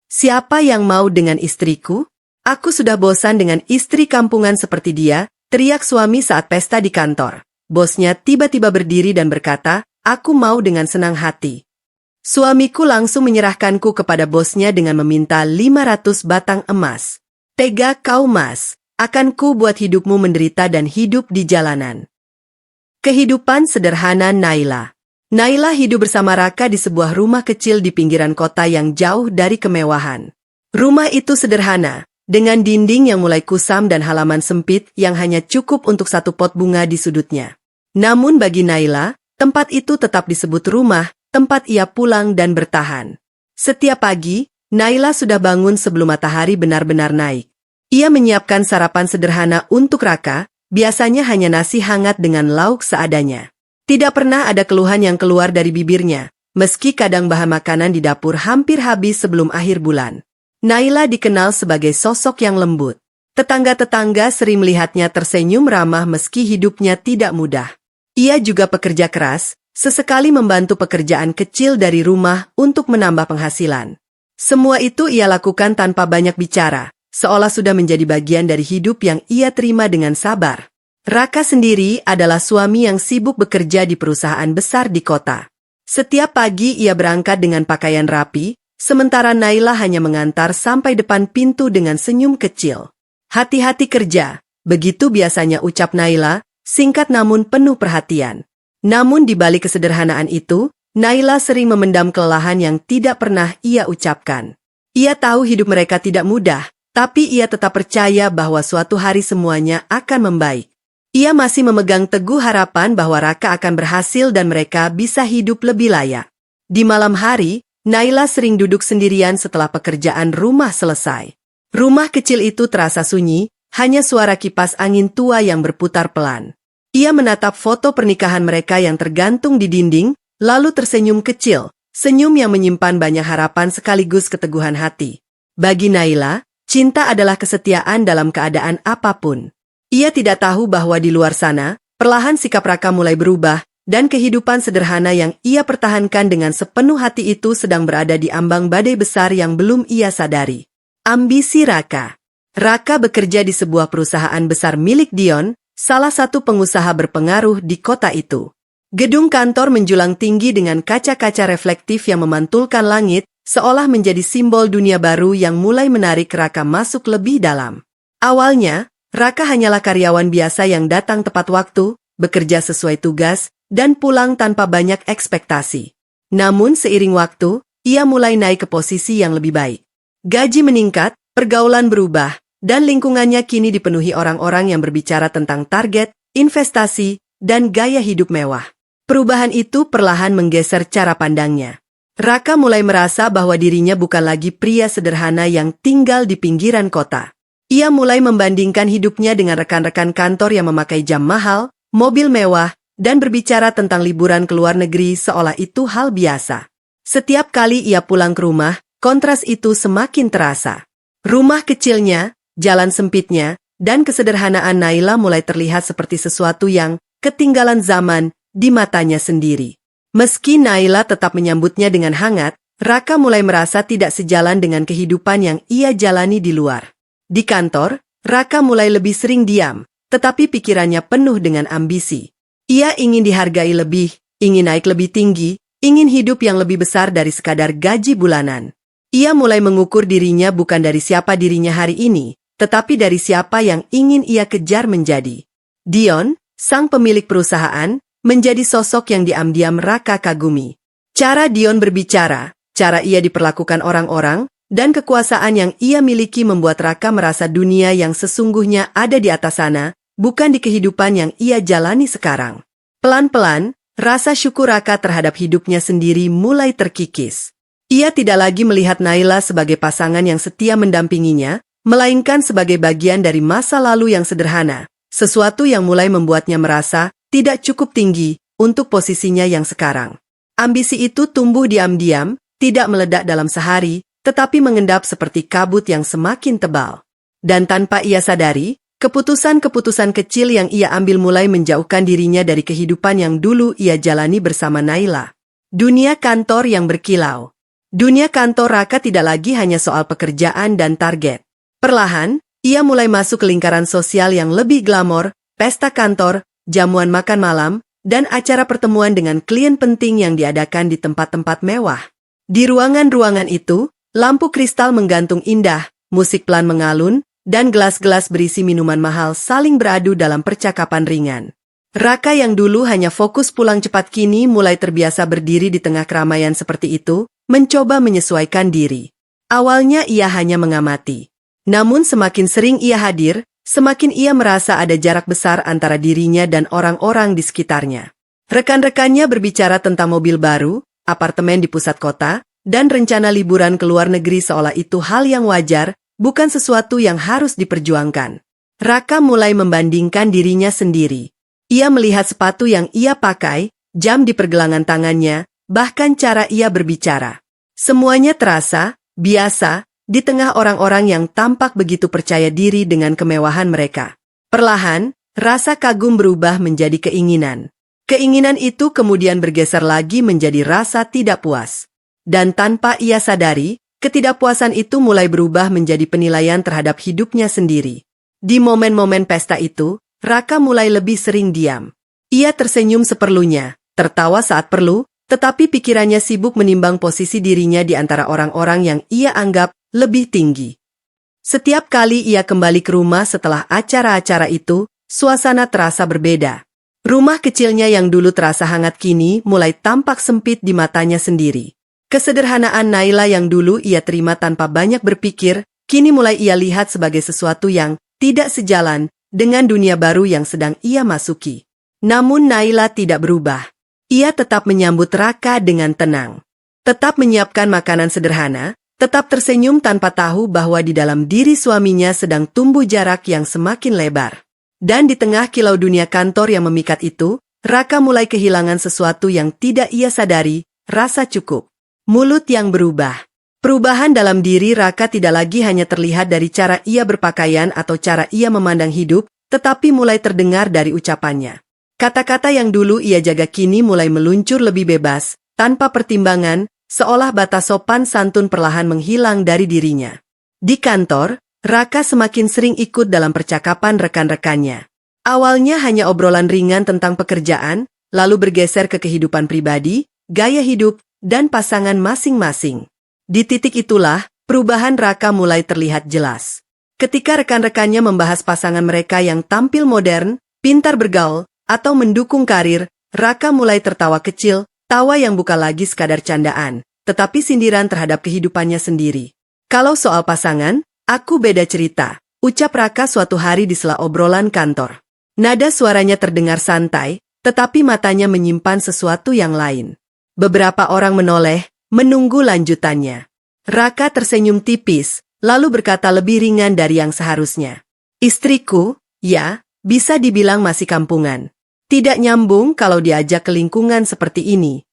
Siapa yang mau dengan istriku? Aku sudah bosan dengan istri kampungan seperti dia, teriak suami saat pesta di kantor. Bosnya tiba-tiba berdiri dan berkata, aku mau dengan senang hati. Suamiku langsung menyerahkanku kepada bosnya dengan meminta 500 batang emas. Tega kau mas, akan ku buat hidupmu menderita dan hidup di jalanan. Kehidupan sederhana Naila. Naila hidup bersama Raka di sebuah rumah kecil di pinggiran kota yang jauh dari kemewahan. Rumah itu sederhana, dengan dinding yang mulai kusam dan halaman sempit yang hanya cukup untuk satu pot bunga di sudutnya. Namun bagi Naila, tempat itu tetap disebut rumah, tempat ia pulang dan bertahan. Setiap pagi, Naila sudah bangun sebelum matahari benar-benar naik. Ia menyiapkan sarapan sederhana untuk Raka, biasanya hanya nasi hangat dengan lauk seadanya. Tidak pernah ada keluhan yang keluar dari bibirnya, meski kadang bahan makanan di dapur hampir habis sebelum akhir bulan. Naila dikenal sebagai sosok yang lembut. Tetangga-tetangga sering melihatnya tersenyum ramah meski hidupnya tidak mudah. Ia juga pekerja keras, sesekali membantu pekerjaan kecil dari rumah untuk menambah penghasilan. Semua itu ia lakukan tanpa banyak bicara, seolah sudah menjadi bagian dari hidup yang ia terima dengan sabar. Raka sendiri adalah suami yang sibuk bekerja di perusahaan besar di kota. Setiap pagi ia berangkat dengan pakaian rapi, sementara Naila hanya mengantar sampai depan pintu dengan senyum kecil. Hati-hati kerja, begitu biasanya ucap Naila, singkat namun penuh perhatian. Namun di balik kesederhanaan itu, Naila sering memendam kelelahan yang tidak pernah ia ucapkan. Ia tahu hidup mereka tidak mudah, tapi ia tetap percaya bahwa suatu hari semuanya akan membaik. Ia masih memegang teguh harapan bahwa Raka akan berhasil dan mereka bisa hidup lebih layak. Di malam hari, Naila sering duduk sendirian setelah pekerjaan rumah selesai. Rumah kecil itu terasa sunyi, hanya suara kipas angin tua yang berputar pelan. Ia menatap foto pernikahan mereka yang tergantung di dinding, lalu tersenyum kecil, senyum yang menyimpan banyak harapan sekaligus keteguhan hati. Bagi Naila, cinta adalah kesetiaan dalam keadaan apapun. Ia tidak tahu bahwa di luar sana, perlahan sikap Raka mulai berubah, dan kehidupan sederhana yang ia pertahankan dengan sepenuh hati itu sedang berada di ambang badai besar yang belum ia sadari. Ambisi Raka. Raka bekerja di sebuah perusahaan besar milik Dion, salah satu pengusaha berpengaruh di kota itu. Gedung kantor menjulang tinggi dengan kaca-kaca reflektif yang memantulkan langit, seolah menjadi simbol dunia baru yang mulai menarik Raka masuk lebih dalam. Awalnya, Raka hanyalah karyawan biasa yang datang tepat waktu, bekerja sesuai tugas, dan pulang tanpa banyak ekspektasi. Namun seiring waktu, ia mulai naik ke posisi yang lebih baik. Gaji meningkat, pergaulan berubah, dan lingkungannya kini dipenuhi orang-orang yang berbicara tentang target, investasi, dan gaya hidup mewah. Perubahan itu perlahan menggeser cara pandangnya. Raka mulai merasa bahwa dirinya bukan lagi pria sederhana yang tinggal di pinggiran kota. Ia mulai membandingkan hidupnya dengan rekan-rekan kantor yang memakai jam mahal, mobil mewah, dan berbicara tentang liburan ke luar negeri seolah itu hal biasa. Setiap kali ia pulang ke rumah, kontras itu semakin terasa. Rumah kecilnya, jalan sempitnya, dan kesederhanaan Naila mulai terlihat seperti sesuatu yang ketinggalan zaman di matanya sendiri. Meski Naila tetap menyambutnya dengan hangat, Raka mulai merasa tidak sejalan dengan kehidupan yang ia jalani di luar. Di kantor, Raka mulai lebih sering diam, tetapi pikirannya penuh dengan ambisi. Ia ingin dihargai lebih, ingin naik lebih tinggi, ingin hidup yang lebih besar dari sekadar gaji bulanan. Ia mulai mengukur dirinya bukan dari siapa dirinya hari ini, tetapi dari siapa yang ingin ia kejar menjadi. Dion, sang pemilik perusahaan, menjadi sosok yang diam-diam Raka kagumi. Cara Dion berbicara, cara ia diperlakukan orang-orang, dan kekuasaan yang ia miliki membuat Raka merasa dunia yang sesungguhnya ada di atas sana, bukan di kehidupan yang ia jalani sekarang. Pelan-pelan, rasa syukur Raka terhadap hidupnya sendiri mulai terkikis. Ia tidak lagi melihat Naila sebagai pasangan yang setia mendampinginya, melainkan sebagai bagian dari masa lalu yang sederhana, sesuatu yang mulai membuatnya merasa tidak cukup tinggi untuk posisinya yang sekarang. Ambisi itu tumbuh diam-diam, tidak meledak dalam sehari, tetapi mengendap seperti kabut yang semakin tebal. Dan tanpa ia sadari, keputusan-keputusan kecil yang ia ambil mulai menjauhkan dirinya dari kehidupan yang dulu ia jalani bersama Naila. Dunia kantor yang berkilau. Dunia kantor Raka tidak lagi hanya soal pekerjaan dan target. Perlahan, ia mulai masuk ke lingkaran sosial yang lebih glamor, pesta kantor, jamuan makan malam, dan acara pertemuan dengan klien penting yang diadakan di tempat-tempat mewah. Di ruangan-ruangan itu, lampu kristal menggantung indah, musik pelan mengalun, dan gelas-gelas berisi minuman mahal saling beradu dalam percakapan ringan. Raka yang dulu hanya fokus pulang cepat kini mulai terbiasa berdiri di tengah keramaian seperti itu, mencoba menyesuaikan diri. Awalnya ia hanya mengamati. Namun semakin sering ia hadir, semakin ia merasa ada jarak besar antara dirinya dan orang-orang di sekitarnya. Rekan-rekannya berbicara tentang mobil baru, apartemen di pusat kota, dan rencana liburan ke luar negeri seolah itu hal yang wajar, bukan sesuatu yang harus diperjuangkan. Raka mulai membandingkan dirinya sendiri. Ia melihat sepatu yang ia pakai, jam di pergelangan tangannya, bahkan cara ia berbicara. Semuanya terasa biasa di tengah orang-orang yang tampak begitu percaya diri dengan kemewahan mereka. Perlahan, rasa kagum berubah menjadi keinginan. Keinginan itu kemudian bergeser lagi menjadi rasa tidak puas. Dan tanpa ia sadari, ketidakpuasan itu mulai berubah menjadi penilaian terhadap hidupnya sendiri. Di momen-momen pesta itu, Raka mulai lebih sering diam. Ia tersenyum seperlunya, tertawa saat perlu, tetapi pikirannya sibuk menimbang posisi dirinya di antara orang-orang yang ia anggap lebih tinggi. Setiap kali ia kembali ke rumah setelah acara-acara itu, suasana terasa berbeda. Rumah kecilnya yang dulu terasa hangat kini mulai tampak sempit di matanya sendiri. Kesederhanaan Naila yang dulu ia terima tanpa banyak berpikir, kini mulai ia lihat sebagai sesuatu yang tidak sejalan dengan dunia baru yang sedang ia masuki. Namun Naila tidak berubah. Ia tetap menyambut Raka dengan tenang. Tetap menyiapkan makanan sederhana, tetap tersenyum tanpa tahu bahwa di dalam diri suaminya sedang tumbuh jarak yang semakin lebar. Dan di tengah kilau dunia kantor yang memikat itu, Raka mulai kehilangan sesuatu yang tidak ia sadari, rasa cukup. Mulut yang berubah. Perubahan dalam diri Raka tidak lagi hanya terlihat dari cara ia berpakaian atau cara ia memandang hidup, tetapi mulai terdengar dari ucapannya. Kata-kata yang dulu ia jaga kini mulai meluncur lebih bebas, tanpa pertimbangan, seolah batas sopan santun perlahan menghilang dari dirinya. Di kantor, Raka semakin sering ikut dalam percakapan rekan-rekannya. Awalnya hanya obrolan ringan tentang pekerjaan, lalu bergeser ke kehidupan pribadi, gaya hidup, dan pasangan masing-masing. Di titik itulah, perubahan Raka mulai terlihat jelas. Ketika rekan-rekannya membahas pasangan mereka yang tampil modern, pintar bergaul, atau mendukung karir, Raka mulai tertawa kecil, tawa yang bukan lagi sekadar candaan, tetapi sindiran terhadap kehidupannya sendiri. Kalau soal pasangan, aku beda cerita, ucap Raka suatu hari di sela obrolan kantor. Nada suaranya terdengar santai, tetapi matanya menyimpan sesuatu yang lain. Beberapa orang menoleh, menunggu lanjutannya. Raka tersenyum tipis, lalu berkata lebih ringan dari yang seharusnya. Istriku, ya, bisa dibilang masih kampungan. Tidak nyambung kalau diajak ke lingkungan seperti ini.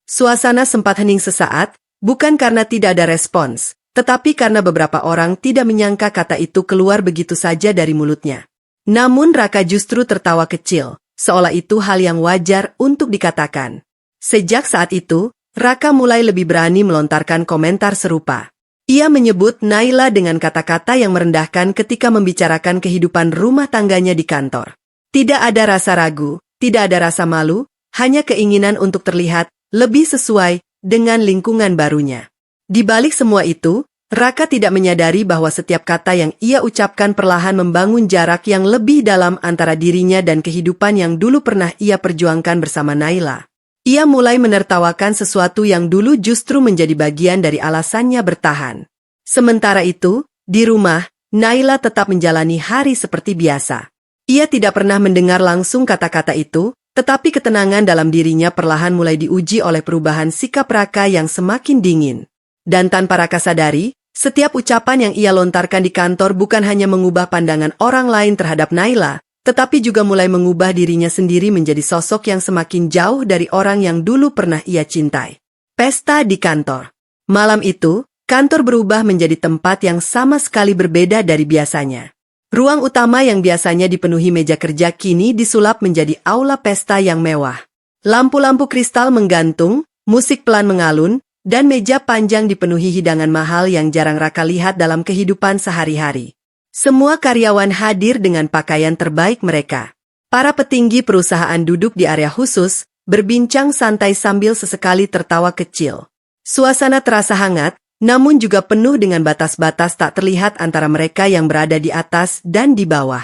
Suasana sempat hening sesaat, bukan karena tidak ada respons, tetapi karena beberapa orang tidak menyangka kata itu keluar begitu saja dari mulutnya. Namun Raka justru tertawa kecil, seolah itu hal yang wajar untuk dikatakan. Sejak saat itu, Raka mulai lebih berani melontarkan komentar serupa. Ia menyebut Naila dengan kata-kata yang merendahkan ketika membicarakan kehidupan rumah tangganya di kantor. Tidak ada rasa ragu, tidak ada rasa malu, hanya keinginan untuk terlihat lebih sesuai dengan lingkungan barunya. Di balik semua itu, Raka tidak menyadari bahwa setiap kata yang ia ucapkan perlahan membangun jarak yang lebih dalam antara dirinya dan kehidupan yang dulu pernah ia perjuangkan bersama Naila. Ia mulai menertawakan sesuatu yang dulu justru menjadi bagian dari alasannya bertahan. Sementara itu, di rumah, Naila tetap menjalani hari seperti biasa. Ia tidak pernah mendengar langsung kata-kata itu, tetapi ketenangan dalam dirinya perlahan mulai diuji oleh perubahan sikap Raka yang semakin dingin. Dan tanpa Raka sadari, setiap ucapan yang ia lontarkan di kantor bukan hanya mengubah pandangan orang lain terhadap Naila, tetapi juga mulai mengubah dirinya sendiri menjadi sosok yang semakin jauh dari orang yang dulu pernah ia cintai. Pesta di kantor. Malam itu, kantor berubah menjadi tempat yang sama sekali berbeda dari biasanya. Ruang utama yang biasanya dipenuhi meja kerja kini disulap menjadi aula pesta yang mewah. Lampu-lampu kristal menggantung, musik pelan mengalun, dan meja panjang dipenuhi hidangan mahal yang jarang Raka lihat dalam kehidupan sehari-hari. Semua karyawan hadir dengan pakaian terbaik mereka. Para petinggi perusahaan duduk di area khusus, berbincang santai sambil sesekali tertawa kecil. Suasana terasa hangat, namun juga penuh dengan batas-batas tak terlihat antara mereka yang berada di atas dan di bawah.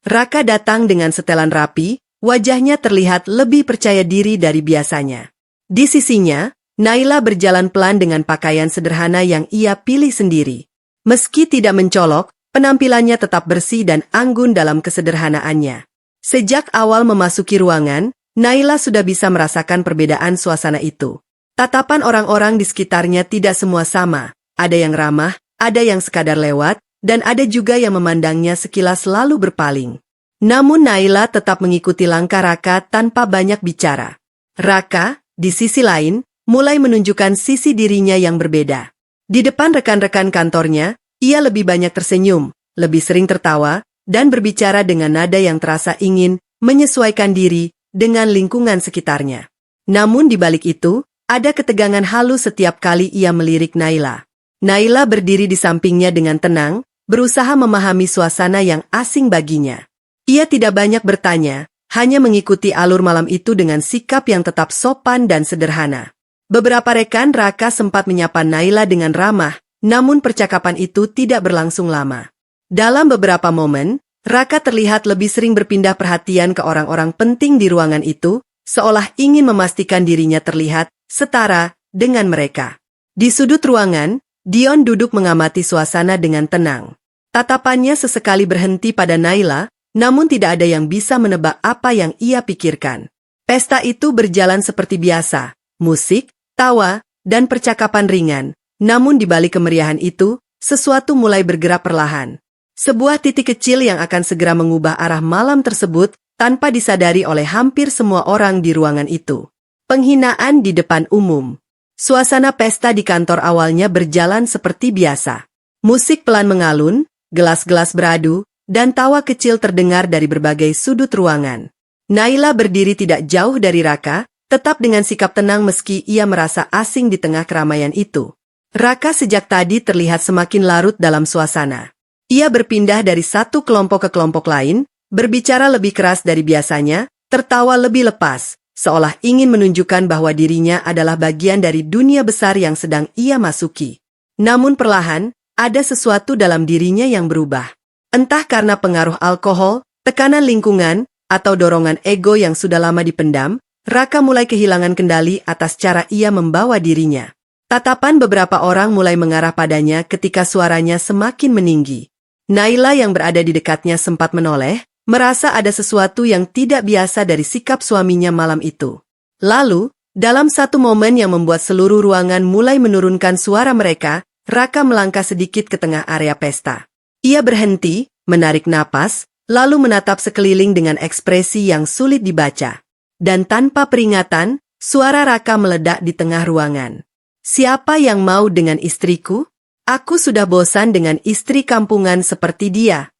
Raka datang dengan setelan rapi, wajahnya terlihat lebih percaya diri dari biasanya. Di sisinya, Naila berjalan pelan dengan pakaian sederhana yang ia pilih sendiri. Meski tidak mencolok, penampilannya tetap bersih dan anggun dalam kesederhanaannya. Sejak awal memasuki ruangan, Naila sudah bisa merasakan perbedaan suasana itu. Tatapan orang-orang di sekitarnya tidak semua sama, ada yang ramah, ada yang sekadar lewat, dan ada juga yang memandangnya sekilas lalu berpaling. Namun Naila tetap mengikuti langkah Raka tanpa banyak bicara. Raka, di sisi lain, mulai menunjukkan sisi dirinya yang berbeda. Di depan rekan-rekan kantornya, ia lebih banyak tersenyum, lebih sering tertawa, dan berbicara dengan nada yang terasa ingin menyesuaikan diri dengan lingkungan sekitarnya. Namun di balik itu, ada ketegangan halus setiap kali ia melirik Naila. Naila berdiri di sampingnya dengan tenang, berusaha memahami suasana yang asing baginya. Ia tidak banyak bertanya, hanya mengikuti alur malam itu dengan sikap yang tetap sopan dan sederhana. Beberapa rekan Raka sempat menyapa Naila dengan ramah, namun percakapan itu tidak berlangsung lama. Dalam beberapa momen, Raka terlihat lebih sering berpindah perhatian ke orang-orang penting di ruangan itu, seolah ingin memastikan dirinya terlihat setara dengan mereka. Di sudut ruangan, Dion duduk mengamati suasana dengan tenang. Tatapannya sesekali berhenti pada Naila, namun tidak ada yang bisa menebak apa yang ia pikirkan. Pesta itu berjalan seperti biasa, musik, tawa, dan percakapan ringan. Namun di balik kemeriahan itu, sesuatu mulai bergerak perlahan. Sebuah titik kecil yang akan segera mengubah arah malam tersebut tanpa disadari oleh hampir semua orang di ruangan itu. Penghinaan di depan umum. Suasana pesta di kantor awalnya berjalan seperti biasa. Musik pelan mengalun, gelas-gelas beradu, dan tawa kecil terdengar dari berbagai sudut ruangan. Naila berdiri tidak jauh dari Raka, tetap dengan sikap tenang meski ia merasa asing di tengah keramaian itu. Raka sejak tadi terlihat semakin larut dalam suasana. Ia berpindah dari satu kelompok ke kelompok lain, berbicara lebih keras dari biasanya, tertawa lebih lepas, seolah ingin menunjukkan bahwa dirinya adalah bagian dari dunia besar yang sedang ia masuki. Namun perlahan, ada sesuatu dalam dirinya yang berubah. Entah karena pengaruh alkohol, tekanan lingkungan, atau dorongan ego yang sudah lama dipendam, Raka mulai kehilangan kendali atas cara ia membawa dirinya. Tatapan beberapa orang mulai mengarah padanya ketika suaranya semakin meninggi. Naila yang berada di dekatnya sempat menoleh, merasa ada sesuatu yang tidak biasa dari sikap suaminya malam itu. Lalu, dalam satu momen yang membuat seluruh ruangan mulai menurunkan suara mereka, Raka melangkah sedikit ke tengah area pesta. Ia berhenti, menarik napas, lalu menatap sekeliling dengan ekspresi yang sulit dibaca. Dan tanpa peringatan, suara Raka meledak di tengah ruangan. Siapa yang mau dengan istriku? Aku sudah bosan dengan istri kampungan seperti dia.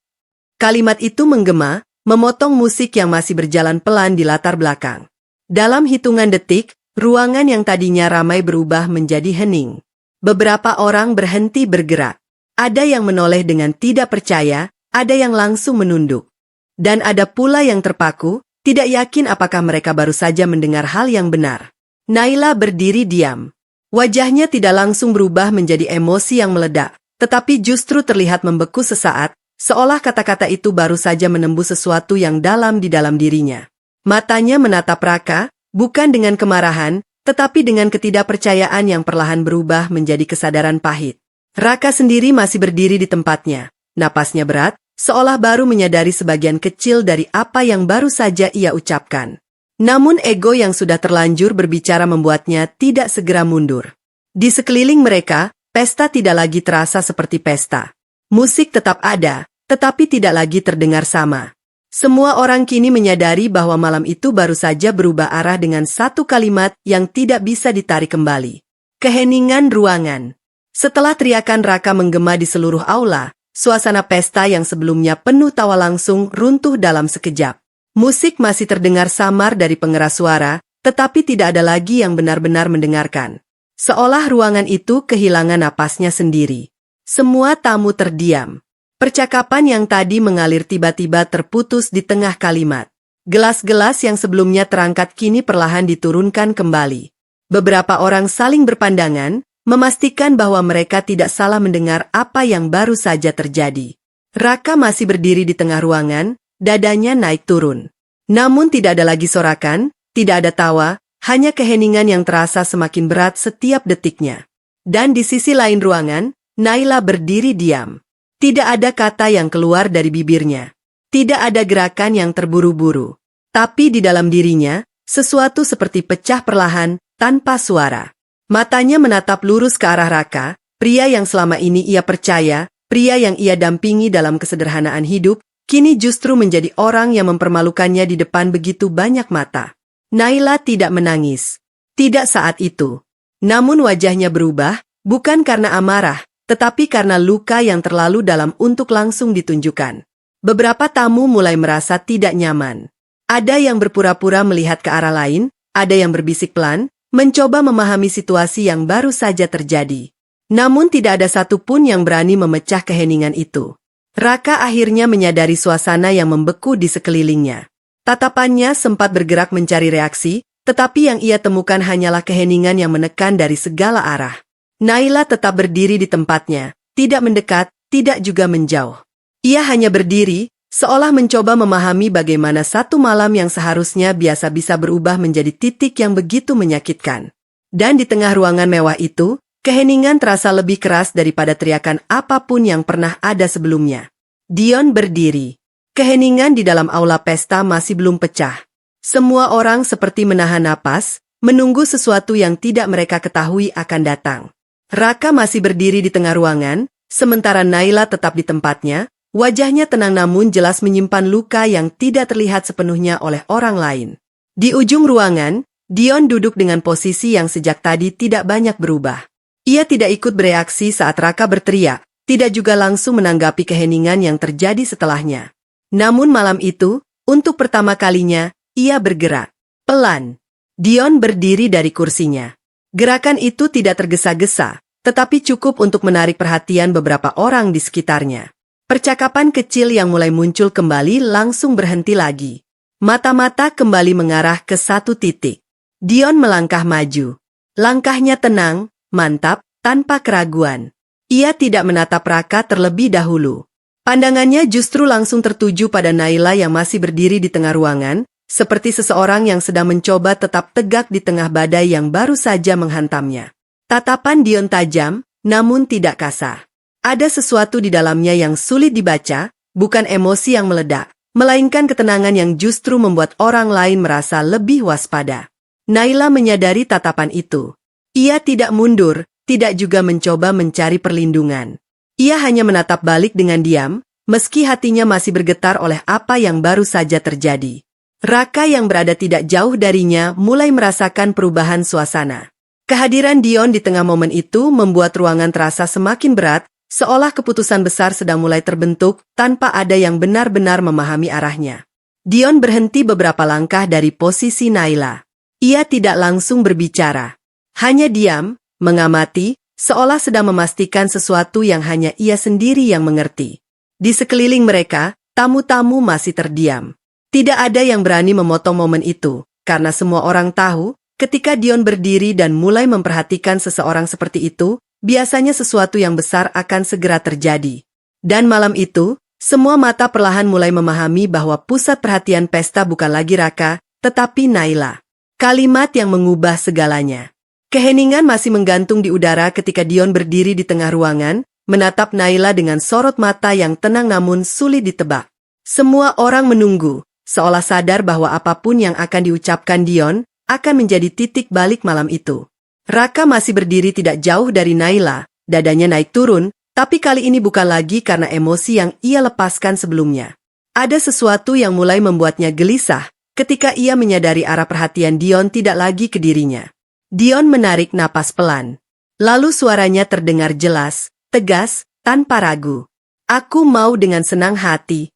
Kalimat itu menggema, memotong musik yang masih berjalan pelan di latar belakang. Dalam hitungan detik, ruangan yang tadinya ramai berubah menjadi hening. Beberapa orang berhenti bergerak. Ada yang menoleh dengan tidak percaya, ada yang langsung menunduk. Dan ada pula yang terpaku, tidak yakin apakah mereka baru saja mendengar hal yang benar. Naila berdiri diam. Wajahnya tidak langsung berubah menjadi emosi yang meledak, tetapi justru terlihat membeku sesaat, seolah kata-kata itu baru saja menembus sesuatu yang dalam di dalam dirinya. Matanya menatap Raka, bukan dengan kemarahan, tetapi dengan ketidakpercayaan yang perlahan berubah menjadi kesadaran pahit. Raka sendiri masih berdiri di tempatnya, napasnya berat, seolah baru menyadari sebagian kecil dari apa yang baru saja ia ucapkan. Namun ego yang sudah terlanjur berbicara membuatnya tidak segera mundur. Di sekeliling mereka, pesta tidak lagi terasa seperti pesta. Musik tetap ada, tetapi tidak lagi terdengar sama. Semua orang kini menyadari bahwa malam itu baru saja berubah arah dengan satu kalimat yang tidak bisa ditarik kembali. Keheningan ruangan. Setelah teriakan Raka menggema di seluruh aula, suasana pesta yang sebelumnya penuh tawa langsung runtuh dalam sekejap. Musik masih terdengar samar dari pengeras suara, tetapi tidak ada lagi yang benar-benar mendengarkan. Seolah ruangan itu kehilangan napasnya sendiri. Semua tamu terdiam. Percakapan yang tadi mengalir tiba-tiba terputus di tengah kalimat. Gelas-gelas yang sebelumnya terangkat kini perlahan diturunkan kembali. Beberapa orang saling berpandangan, memastikan bahwa mereka tidak salah mendengar apa yang baru saja terjadi. Raka masih berdiri di tengah ruangan, dadanya naik turun. Namun tidak ada lagi sorakan, tidak ada tawa, hanya keheningan yang terasa semakin berat setiap detiknya. Dan di sisi lain ruangan, Naila berdiri diam. Tidak ada kata yang keluar dari bibirnya. Tidak ada gerakan yang terburu-buru. Tapi di dalam dirinya, sesuatu seperti pecah perlahan, tanpa suara. Matanya menatap lurus ke arah Raka, pria yang selama ini ia percaya, pria yang ia dampingi dalam kesederhanaan hidup, kini justru menjadi orang yang mempermalukannya di depan begitu banyak mata. Naila tidak menangis. Tidak saat itu. Namun wajahnya berubah, bukan karena amarah, tetapi karena luka yang terlalu dalam untuk langsung ditunjukkan. Beberapa tamu mulai merasa tidak nyaman. Ada yang berpura-pura melihat ke arah lain, ada yang berbisik pelan, mencoba memahami situasi yang baru saja terjadi. Namun tidak ada satupun yang berani memecah keheningan itu. Raka akhirnya menyadari suasana yang membeku di sekelilingnya. Tatapannya sempat bergerak mencari reaksi, tetapi yang ia temukan hanyalah keheningan yang menekan dari segala arah. Naila tetap berdiri di tempatnya, tidak mendekat, tidak juga menjauh. Ia hanya berdiri, seolah mencoba memahami bagaimana satu malam yang seharusnya biasa bisa berubah menjadi titik yang begitu menyakitkan. Dan di tengah ruangan mewah itu, keheningan terasa lebih keras daripada teriakan apapun yang pernah ada sebelumnya. Dion berdiri. Keheningan di dalam aula pesta masih belum pecah. Semua orang seperti menahan napas, menunggu sesuatu yang tidak mereka ketahui akan datang. Raka masih berdiri di tengah ruangan, sementara Naila tetap di tempatnya, wajahnya tenang namun jelas menyimpan luka yang tidak terlihat sepenuhnya oleh orang lain. Di ujung ruangan, Dion duduk dengan posisi yang sejak tadi tidak banyak berubah. Ia tidak ikut bereaksi saat Raka berteriak, tidak juga langsung menanggapi keheningan yang terjadi setelahnya. Namun malam itu, untuk pertama kalinya, ia bergerak. Pelan. Dion berdiri dari kursinya. Gerakan itu tidak tergesa-gesa, tetapi cukup untuk menarik perhatian beberapa orang di sekitarnya. Percakapan kecil yang mulai muncul kembali langsung berhenti lagi. Mata-mata kembali mengarah ke satu titik. Dion melangkah maju. Langkahnya tenang, mantap, tanpa keraguan. Ia tidak menatap Raka terlebih dahulu. Pandangannya justru langsung tertuju pada Naila yang masih berdiri di tengah ruangan, seperti seseorang yang sedang mencoba tetap tegak di tengah badai yang baru saja menghantamnya. Tatapan Dion tajam, namun tidak kasar. Ada sesuatu di dalamnya yang sulit dibaca, bukan emosi yang meledak, melainkan ketenangan yang justru membuat orang lain merasa lebih waspada. Naila menyadari tatapan itu. Ia tidak mundur, tidak juga mencoba mencari perlindungan. Ia hanya menatap balik dengan diam, meski hatinya masih bergetar oleh apa yang baru saja terjadi. Raka yang berada tidak jauh darinya mulai merasakan perubahan suasana. Kehadiran Dion di tengah momen itu membuat ruangan terasa semakin berat, seolah keputusan besar sedang mulai terbentuk tanpa ada yang benar-benar memahami arahnya. Dion berhenti beberapa langkah dari posisi Naila. Ia tidak langsung berbicara. Hanya diam, mengamati, seolah sedang memastikan sesuatu yang hanya ia sendiri yang mengerti. Di sekeliling mereka, tamu-tamu masih terdiam. Tidak ada yang berani memotong momen itu, karena semua orang tahu, ketika Dion berdiri dan mulai memperhatikan seseorang seperti itu, biasanya sesuatu yang besar akan segera terjadi. Dan malam itu, semua mata perlahan mulai memahami bahwa pusat perhatian pesta bukan lagi Raka, tetapi Naila. Kalimat yang mengubah segalanya. Keheningan masih menggantung di udara ketika Dion berdiri di tengah ruangan, menatap Naila dengan sorot mata yang tenang namun sulit ditebak. Semua orang menunggu, seolah sadar bahwa apapun yang akan diucapkan Dion, akan menjadi titik balik malam itu. Raka masih berdiri tidak jauh dari Naila, dadanya naik turun, tapi kali ini bukan lagi karena emosi yang ia lepaskan sebelumnya. Ada sesuatu yang mulai membuatnya gelisah, ketika ia menyadari arah perhatian Dion tidak lagi ke dirinya. Dion menarik napas pelan. Lalu suaranya terdengar jelas, tegas, tanpa ragu. Aku mau dengan senang hati.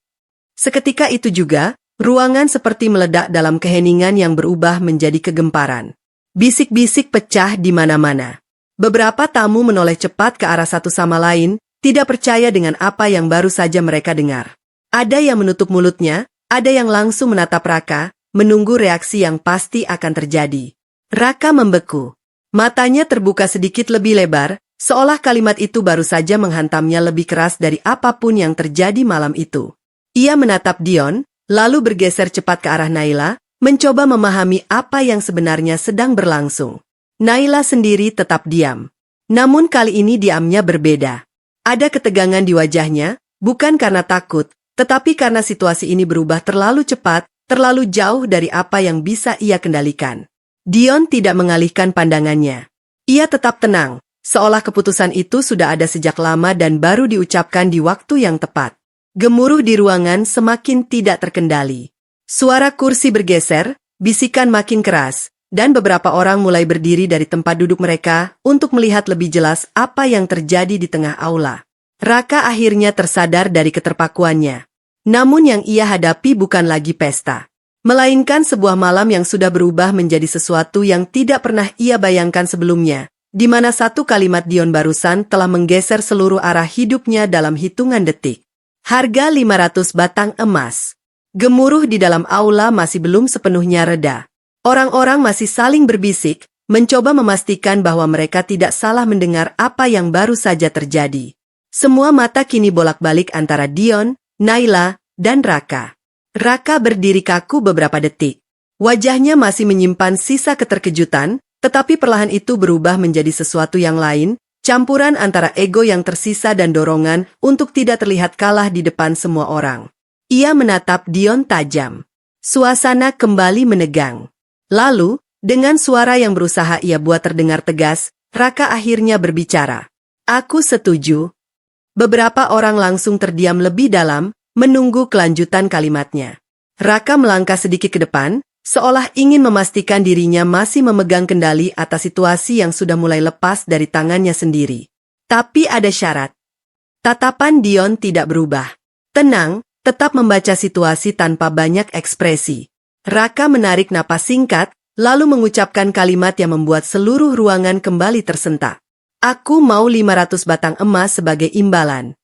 Seketika itu juga, ruangan seperti meledak dalam keheningan yang berubah menjadi kegemparan. Bisik-bisik pecah di mana-mana. Beberapa tamu menoleh cepat ke arah satu sama lain, tidak percaya dengan apa yang baru saja mereka dengar. Ada yang menutup mulutnya, ada yang langsung menatap Raka, menunggu reaksi yang pasti akan terjadi. Raka membeku. Matanya terbuka sedikit lebih lebar, seolah kalimat itu baru saja menghantamnya lebih keras dari apapun yang terjadi malam itu. Ia menatap Dion, lalu bergeser cepat ke arah Naila, mencoba memahami apa yang sebenarnya sedang berlangsung. Naila sendiri tetap diam. Namun kali ini diamnya berbeda. Ada ketegangan di wajahnya, bukan karena takut, tetapi karena situasi ini berubah terlalu cepat, terlalu jauh dari apa yang bisa ia kendalikan. Dion tidak mengalihkan pandangannya. Ia tetap tenang, seolah keputusan itu sudah ada sejak lama dan baru diucapkan di waktu yang tepat. Gemuruh di ruangan semakin tidak terkendali. Suara kursi bergeser, bisikan makin keras, dan beberapa orang mulai berdiri dari tempat duduk mereka untuk melihat lebih jelas apa yang terjadi di tengah aula. Raka akhirnya tersadar dari keterpakuannya. Namun yang ia hadapi bukan lagi pesta, melainkan sebuah malam yang sudah berubah menjadi sesuatu yang tidak pernah ia bayangkan sebelumnya, di mana satu kalimat Dion barusan telah menggeser seluruh arah hidupnya dalam hitungan detik. Harga 500 batang emas. Gemuruh di dalam aula masih belum sepenuhnya reda. Orang-orang masih saling berbisik, mencoba memastikan bahwa mereka tidak salah mendengar apa yang baru saja terjadi. Semua mata kini bolak-balik antara Dion, Naila, dan Raka. Raka berdiri kaku beberapa detik. Wajahnya masih menyimpan sisa keterkejutan, tetapi perlahan itu berubah menjadi sesuatu yang lain, campuran antara ego yang tersisa dan dorongan untuk tidak terlihat kalah di depan semua orang. Ia menatap Dion tajam. Suasana kembali menegang. Lalu, dengan suara yang berusaha ia buat terdengar tegas, Raka akhirnya berbicara. Aku setuju. Beberapa orang langsung terdiam lebih dalam, menunggu kelanjutan kalimatnya. Raka melangkah sedikit ke depan, seolah ingin memastikan dirinya masih memegang kendali atas situasi yang sudah mulai lepas dari tangannya sendiri. Tapi ada syarat. Tatapan Dion tidak berubah. Tenang, tetap membaca situasi tanpa banyak ekspresi. Raka menarik napas singkat, lalu mengucapkan kalimat yang membuat seluruh ruangan kembali tersentak. Aku mau 500 batang emas sebagai imbalan.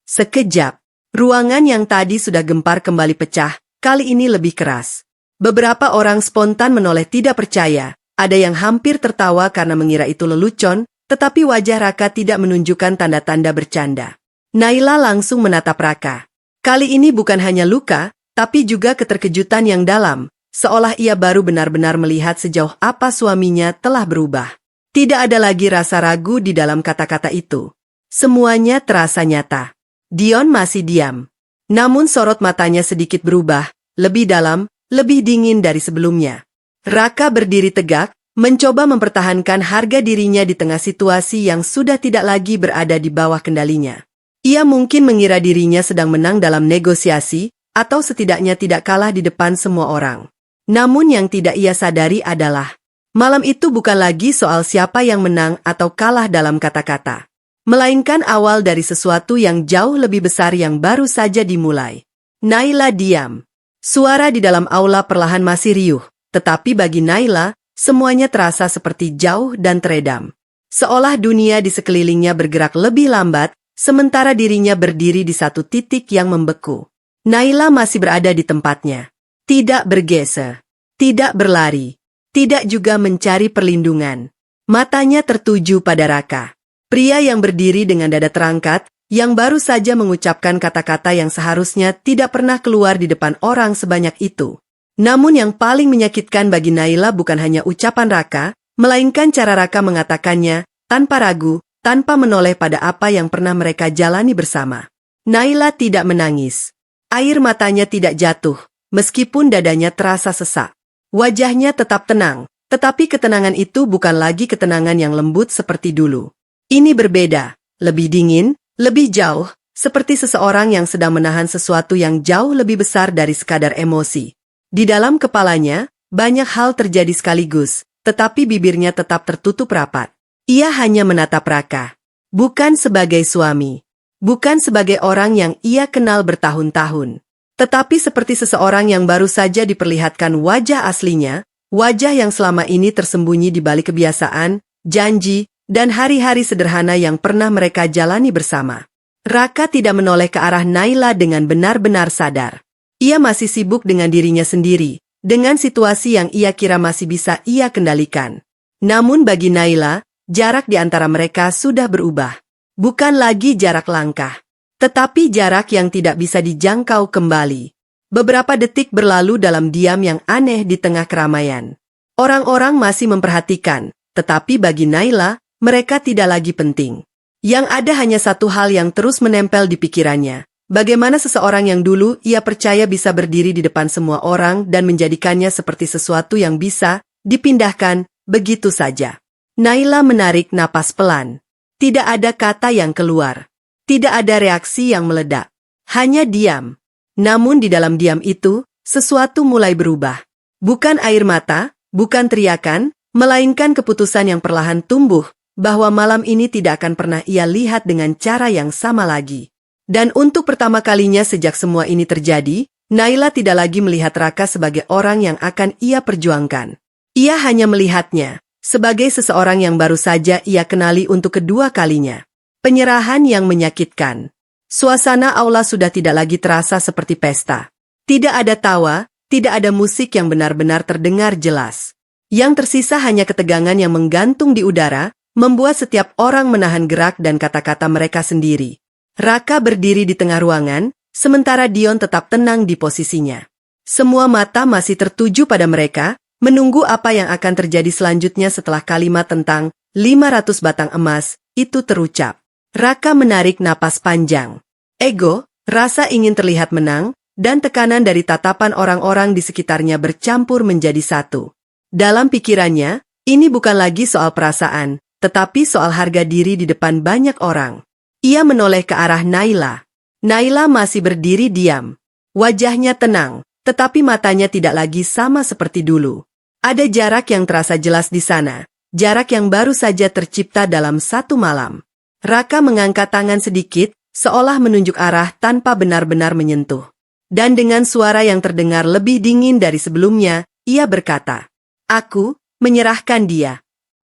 Sekejap. Ruangan yang tadi sudah gempar kembali pecah, kali ini lebih keras. Beberapa orang spontan menoleh tidak percaya, ada yang hampir tertawa karena mengira itu lelucon, tetapi wajah Raka tidak menunjukkan tanda-tanda bercanda. Naila langsung menatap Raka. Kali ini bukan hanya luka, tapi juga keterkejutan yang dalam, seolah ia baru benar-benar melihat sejauh apa suaminya telah berubah. Tidak ada lagi rasa ragu di dalam kata-kata itu. Semuanya terasa nyata. Dion masih diam. Namun sorot matanya sedikit berubah, lebih dalam, lebih dingin dari sebelumnya. Raka berdiri tegak, mencoba mempertahankan harga dirinya di tengah situasi yang sudah tidak lagi berada di bawah kendalinya. Ia mungkin mengira dirinya sedang menang dalam negosiasi, atau setidaknya tidak kalah di depan semua orang. Namun yang tidak ia sadari adalah, malam itu bukan lagi soal siapa yang menang atau kalah dalam kata-kata. Melainkan awal dari sesuatu yang jauh lebih besar yang baru saja dimulai. Naila diam. Suara di dalam aula perlahan masih riuh, tetapi bagi Naila, semuanya terasa seperti jauh dan teredam. Seolah dunia di sekelilingnya bergerak lebih lambat, sementara dirinya berdiri di satu titik yang membeku. Naila masih berada di tempatnya. Tidak bergeser, tidak berlari, tidak juga mencari perlindungan. Matanya tertuju pada Raka. Pria yang berdiri dengan dada terangkat, yang baru saja mengucapkan kata-kata yang seharusnya tidak pernah keluar di depan orang sebanyak itu. Namun yang paling menyakitkan bagi Naila bukan hanya ucapan Raka, melainkan cara Raka mengatakannya, tanpa ragu, tanpa menoleh pada apa yang pernah mereka jalani bersama. Naila tidak menangis. Air matanya tidak jatuh, meskipun dadanya terasa sesak. Wajahnya tetap tenang, tetapi ketenangan itu bukan lagi ketenangan yang lembut seperti dulu. Ini berbeda, lebih dingin, lebih jauh, seperti seseorang yang sedang menahan sesuatu yang jauh lebih besar dari sekadar emosi. Di dalam kepalanya, banyak hal terjadi sekaligus, tetapi bibirnya tetap tertutup rapat. Ia hanya menatap Raka. Bukan sebagai suami. Bukan sebagai orang yang ia kenal bertahun-tahun. Tetapi seperti seseorang yang baru saja diperlihatkan wajah aslinya, wajah yang selama ini tersembunyi di balik kebiasaan, janji, dan hari-hari sederhana yang pernah mereka jalani bersama. Raka tidak menoleh ke arah Naila dengan benar-benar sadar. Ia masih sibuk dengan dirinya sendiri, dengan situasi yang ia kira masih bisa ia kendalikan. Namun bagi Naila, jarak di antara mereka sudah berubah. Bukan lagi jarak langkah, tetapi jarak yang tidak bisa dijangkau kembali. Beberapa detik berlalu dalam diam yang aneh di tengah keramaian. Orang-orang masih memperhatikan, tetapi bagi Naila, mereka tidak lagi penting. Yang ada hanya satu hal yang terus menempel di pikirannya. Bagaimana seseorang yang dulu ia percaya bisa berdiri di depan semua orang dan menjadikannya seperti sesuatu yang bisa dipindahkan begitu saja. Naila menarik napas pelan. Tidak ada kata yang keluar. Tidak ada reaksi yang meledak. Hanya diam. Namun di dalam diam itu, sesuatu mulai berubah. Bukan air mata, bukan teriakan, melainkan keputusan yang perlahan tumbuh, bahwa malam ini tidak akan pernah ia lihat dengan cara yang sama lagi. Dan untuk pertama kalinya sejak semua ini terjadi, Naila tidak lagi melihat Raka sebagai orang yang akan ia perjuangkan. Ia hanya melihatnya sebagai seseorang yang baru saja ia kenali untuk kedua kalinya. Penyerahan yang menyakitkan. Suasana aula sudah tidak lagi terasa seperti pesta. Tidak ada tawa, tidak ada musik yang benar-benar terdengar jelas. Yang tersisa hanya ketegangan yang menggantung di udara, membuat setiap orang menahan gerak dan kata-kata mereka sendiri. Raka berdiri di tengah ruangan, sementara Dion tetap tenang di posisinya. Semua mata masih tertuju pada mereka, menunggu apa yang akan terjadi selanjutnya setelah kalimat tentang 500 batang emas itu terucap. Raka menarik napas panjang. Ego, rasa ingin terlihat menang, dan tekanan dari tatapan orang-orang di sekitarnya bercampur menjadi satu. Dalam pikirannya, ini bukan lagi soal perasaan, tetapi soal harga diri di depan banyak orang. Ia menoleh ke arah Naila. Naila masih berdiri diam. Wajahnya tenang, tetapi matanya tidak lagi sama seperti dulu. Ada jarak yang terasa jelas di sana, jarak yang baru saja tercipta dalam satu malam. Raka mengangkat tangan sedikit, seolah menunjuk arah tanpa benar-benar menyentuh. Dan dengan suara yang terdengar lebih dingin dari sebelumnya, ia berkata, "Aku menyerahkan dia."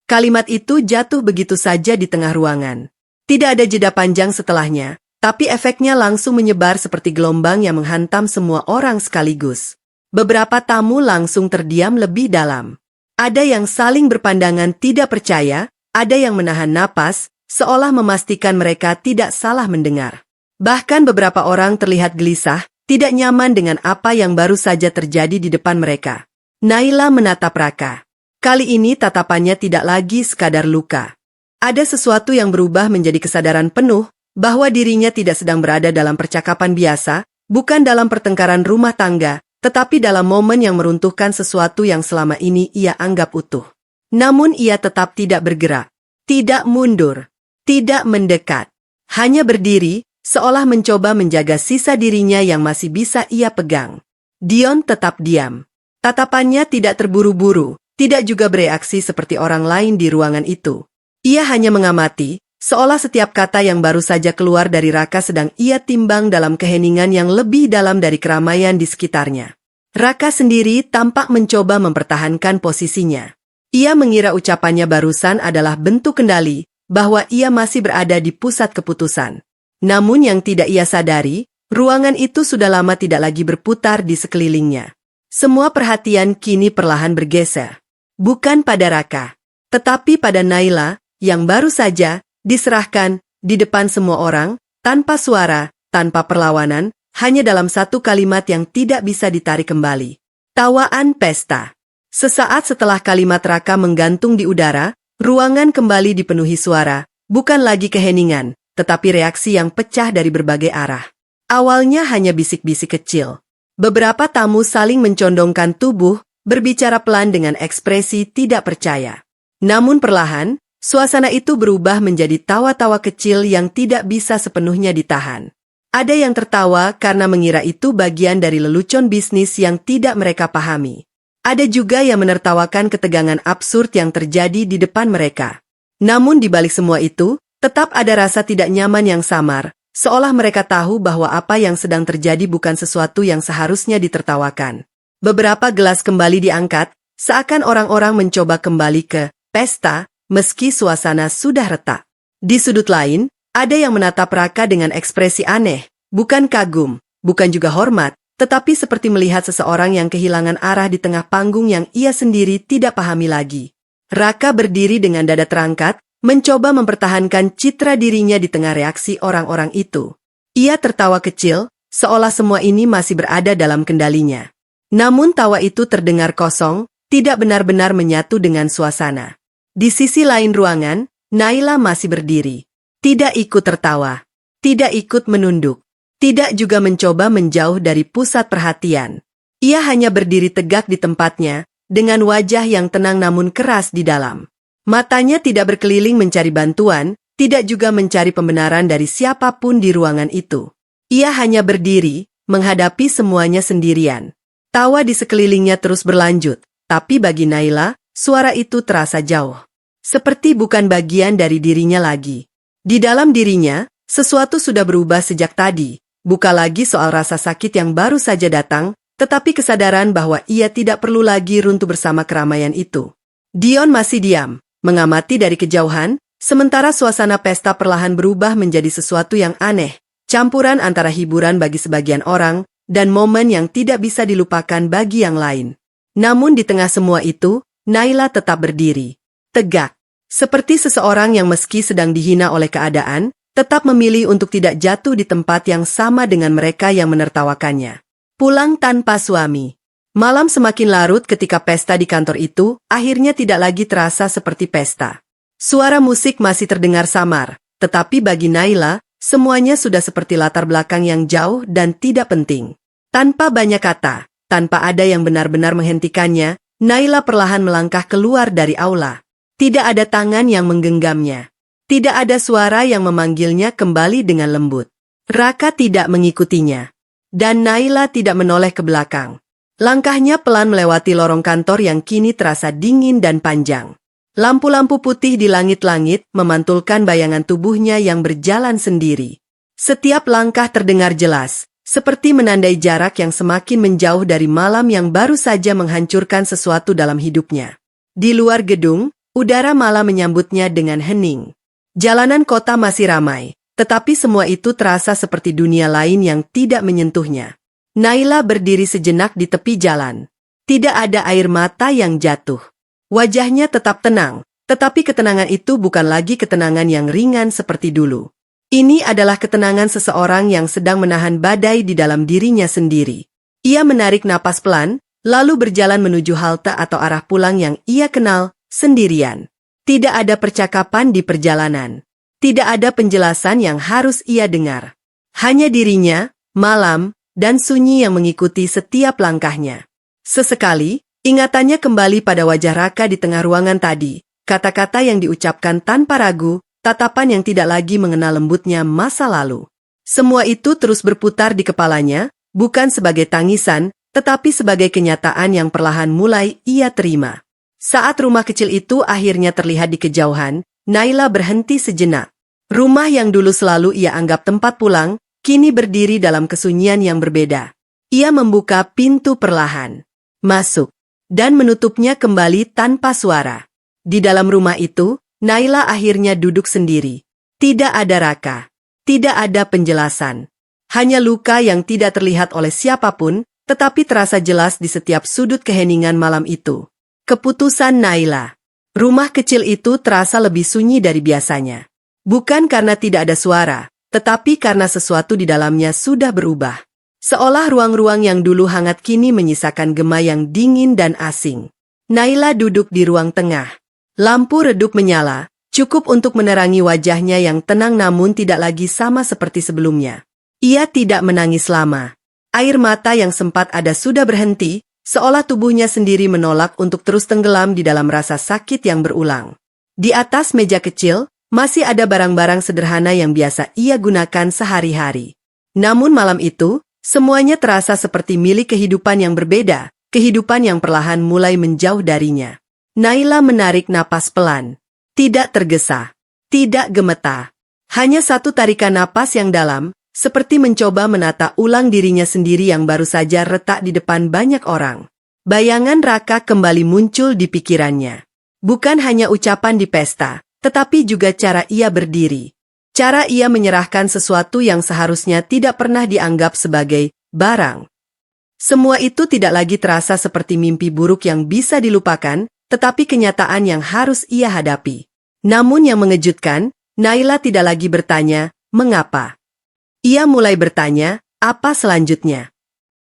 Kalimat itu jatuh begitu saja di tengah ruangan. Tidak ada jeda panjang setelahnya, tapi efeknya langsung menyebar seperti gelombang yang menghantam semua orang sekaligus. Beberapa tamu langsung terdiam lebih dalam. Ada yang saling berpandangan tidak percaya, ada yang menahan napas, seolah memastikan mereka tidak salah mendengar. Bahkan beberapa orang terlihat gelisah, tidak nyaman dengan apa yang baru saja terjadi di depan mereka. Naila menatap Raka. Kali ini tatapannya tidak lagi sekadar luka. Ada sesuatu yang berubah menjadi kesadaran penuh bahwa dirinya tidak sedang berada dalam percakapan biasa, bukan dalam pertengkaran rumah tangga, tetapi dalam momen yang meruntuhkan sesuatu yang selama ini ia anggap utuh. Namun ia tetap tidak bergerak, tidak mundur, tidak mendekat. Hanya berdiri, seolah mencoba menjaga sisa dirinya yang masih bisa ia pegang. Dion tetap diam. Tatapannya tidak terburu-buru, tidak juga bereaksi seperti orang lain di ruangan itu. Ia hanya mengamati, seolah setiap kata yang baru saja keluar dari Raka sedang ia timbang dalam keheningan yang lebih dalam dari keramaian di sekitarnya. Raka sendiri tampak mencoba mempertahankan posisinya. Ia mengira ucapannya barusan adalah bentuk kendali, bahwa ia masih berada di pusat keputusan. Namun yang tidak ia sadari, ruangan itu sudah lama tidak lagi berputar di sekelilingnya. Semua perhatian kini perlahan bergeser. Bukan pada Raka, tetapi pada Naila, yang baru saja diserahkan di depan semua orang, tanpa suara, tanpa perlawanan, hanya dalam satu kalimat yang tidak bisa ditarik kembali. Tawaan pesta. Sesaat setelah kalimat Raka menggantung di udara, ruangan kembali dipenuhi suara, bukan lagi keheningan, tetapi reaksi yang pecah dari berbagai arah. Awalnya hanya bisik-bisik kecil. Beberapa tamu saling mencondongkan tubuh, berbicara pelan dengan ekspresi tidak percaya. Namun perlahan, suasana itu berubah menjadi tawa-tawa kecil yang tidak bisa sepenuhnya ditahan. Ada yang tertawa karena mengira itu bagian dari lelucon bisnis yang tidak mereka pahami. Ada juga yang menertawakan ketegangan absurd yang terjadi di depan mereka. Namun di balik semua itu, tetap ada rasa tidak nyaman yang samar, seolah mereka tahu bahwa apa yang sedang terjadi bukan sesuatu yang seharusnya ditertawakan. Beberapa gelas kembali diangkat, seakan orang-orang mencoba kembali ke pesta, meski suasana sudah retak. Di sudut lain, ada yang menatap Raka dengan ekspresi aneh, bukan kagum, bukan juga hormat, tetapi seperti melihat seseorang yang kehilangan arah di tengah panggung yang ia sendiri tidak pahami lagi. Raka berdiri dengan dada terangkat, mencoba mempertahankan citra dirinya di tengah reaksi orang-orang itu. Ia tertawa kecil, seolah semua ini masih berada dalam kendalinya. Namun tawa itu terdengar kosong, tidak benar-benar menyatu dengan suasana. Di sisi lain ruangan, Naila masih berdiri. Tidak ikut tertawa. Tidak ikut menunduk. Tidak juga mencoba menjauh dari pusat perhatian. Ia hanya berdiri tegak di tempatnya, dengan wajah yang tenang namun keras di dalam. Matanya tidak berkeliling mencari bantuan, tidak juga mencari pembenaran dari siapapun di ruangan itu. Ia hanya berdiri, menghadapi semuanya sendirian. Tawa di sekelilingnya terus berlanjut, tapi bagi Naila, suara itu terasa jauh. Seperti bukan bagian dari dirinya lagi. Di dalam dirinya, sesuatu sudah berubah sejak tadi. Bukan lagi soal rasa sakit yang baru saja datang, tetapi kesadaran bahwa ia tidak perlu lagi runtuh bersama keramaian itu. Dion masih diam, mengamati dari kejauhan, sementara suasana pesta perlahan berubah menjadi sesuatu yang aneh, campuran antara hiburan bagi sebagian orang, dan momen yang tidak bisa dilupakan bagi yang lain. Namun di tengah semua itu, Naila tetap berdiri. Tegak, seperti seseorang yang meski sedang dihina oleh keadaan, tetap memilih untuk tidak jatuh di tempat yang sama dengan mereka yang menertawakannya. Pulang tanpa suami. Malam semakin larut ketika pesta di kantor itu, akhirnya tidak lagi terasa seperti pesta. Suara musik masih terdengar samar, tetapi bagi Naila, semuanya sudah seperti latar belakang yang jauh dan tidak penting. Tanpa banyak kata, tanpa ada yang benar-benar menghentikannya, Naila perlahan melangkah keluar dari aula. Tidak ada tangan yang menggenggamnya. Tidak ada suara yang memanggilnya kembali dengan lembut. Raka tidak mengikutinya. Dan Naila tidak menoleh ke belakang. Langkahnya pelan melewati lorong kantor yang kini terasa dingin dan panjang. Lampu-lampu putih di langit-langit memantulkan bayangan tubuhnya yang berjalan sendiri. Setiap langkah terdengar jelas, seperti menandai jarak yang semakin menjauh dari malam yang baru saja menghancurkan sesuatu dalam hidupnya. Di luar gedung, udara malam menyambutnya dengan hening. Jalanan kota masih ramai, tetapi semua itu terasa seperti dunia lain yang tidak menyentuhnya. Naila berdiri sejenak di tepi jalan. Tidak ada air mata yang jatuh. Wajahnya tetap tenang, tetapi ketenangan itu bukan lagi ketenangan yang ringan seperti dulu. Ini adalah ketenangan seseorang yang sedang menahan badai di dalam dirinya sendiri. Ia menarik napas pelan, lalu berjalan menuju halte atau arah pulang yang ia kenal, sendirian. Tidak ada percakapan di perjalanan. Tidak ada penjelasan yang harus ia dengar. Hanya dirinya, malam, dan sunyi yang mengikuti setiap langkahnya. Sesekali, ingatannya kembali pada wajah Raka di tengah ruangan tadi. Kata-kata yang diucapkan tanpa ragu, tatapan yang tidak lagi mengenal lembutnya masa lalu. Semua itu terus berputar di kepalanya, bukan sebagai tangisan, tetapi sebagai kenyataan yang perlahan mulai ia terima. Saat rumah kecil itu akhirnya terlihat di kejauhan, Naila berhenti sejenak. Rumah yang dulu selalu ia anggap tempat pulang, kini berdiri dalam kesunyian yang berbeda. Ia membuka pintu perlahan, masuk, dan menutupnya kembali tanpa suara. Di dalam rumah itu, Naila akhirnya duduk sendiri. Tidak ada Raka. Tidak ada penjelasan. Hanya luka yang tidak terlihat oleh siapapun, tetapi terasa jelas di setiap sudut keheningan malam itu. Keputusan Naila. Rumah kecil itu terasa lebih sunyi dari biasanya. Bukan karena tidak ada suara, tetapi karena sesuatu di dalamnya sudah berubah. Seolah ruang-ruang yang dulu hangat kini menyisakan gema yang dingin dan asing. Naila duduk di ruang tengah. Lampu redup menyala, cukup untuk menerangi wajahnya yang tenang namun tidak lagi sama seperti sebelumnya. Ia tidak menangis lama. Air mata yang sempat ada sudah berhenti, seolah tubuhnya sendiri menolak untuk terus tenggelam di dalam rasa sakit yang berulang. Di atas meja kecil, masih ada barang-barang sederhana yang biasa ia gunakan sehari-hari. Namun malam itu, semuanya terasa seperti milik kehidupan yang berbeda, kehidupan yang perlahan mulai menjauh darinya. Naila menarik napas pelan. Tidak tergesa, tidak gemetar. Hanya satu tarikan napas yang dalam, seperti mencoba menata ulang dirinya sendiri yang baru saja retak di depan banyak orang. Bayangan Raka kembali muncul di pikirannya. Bukan hanya ucapan di pesta, tetapi juga cara ia berdiri. Cara ia menyerahkan sesuatu yang seharusnya tidak pernah dianggap sebagai barang. Semua itu tidak lagi terasa seperti mimpi buruk yang bisa dilupakan, tetapi kenyataan yang harus ia hadapi. Namun yang mengejutkan, Naila tidak lagi bertanya, mengapa? Ia mulai bertanya, apa selanjutnya?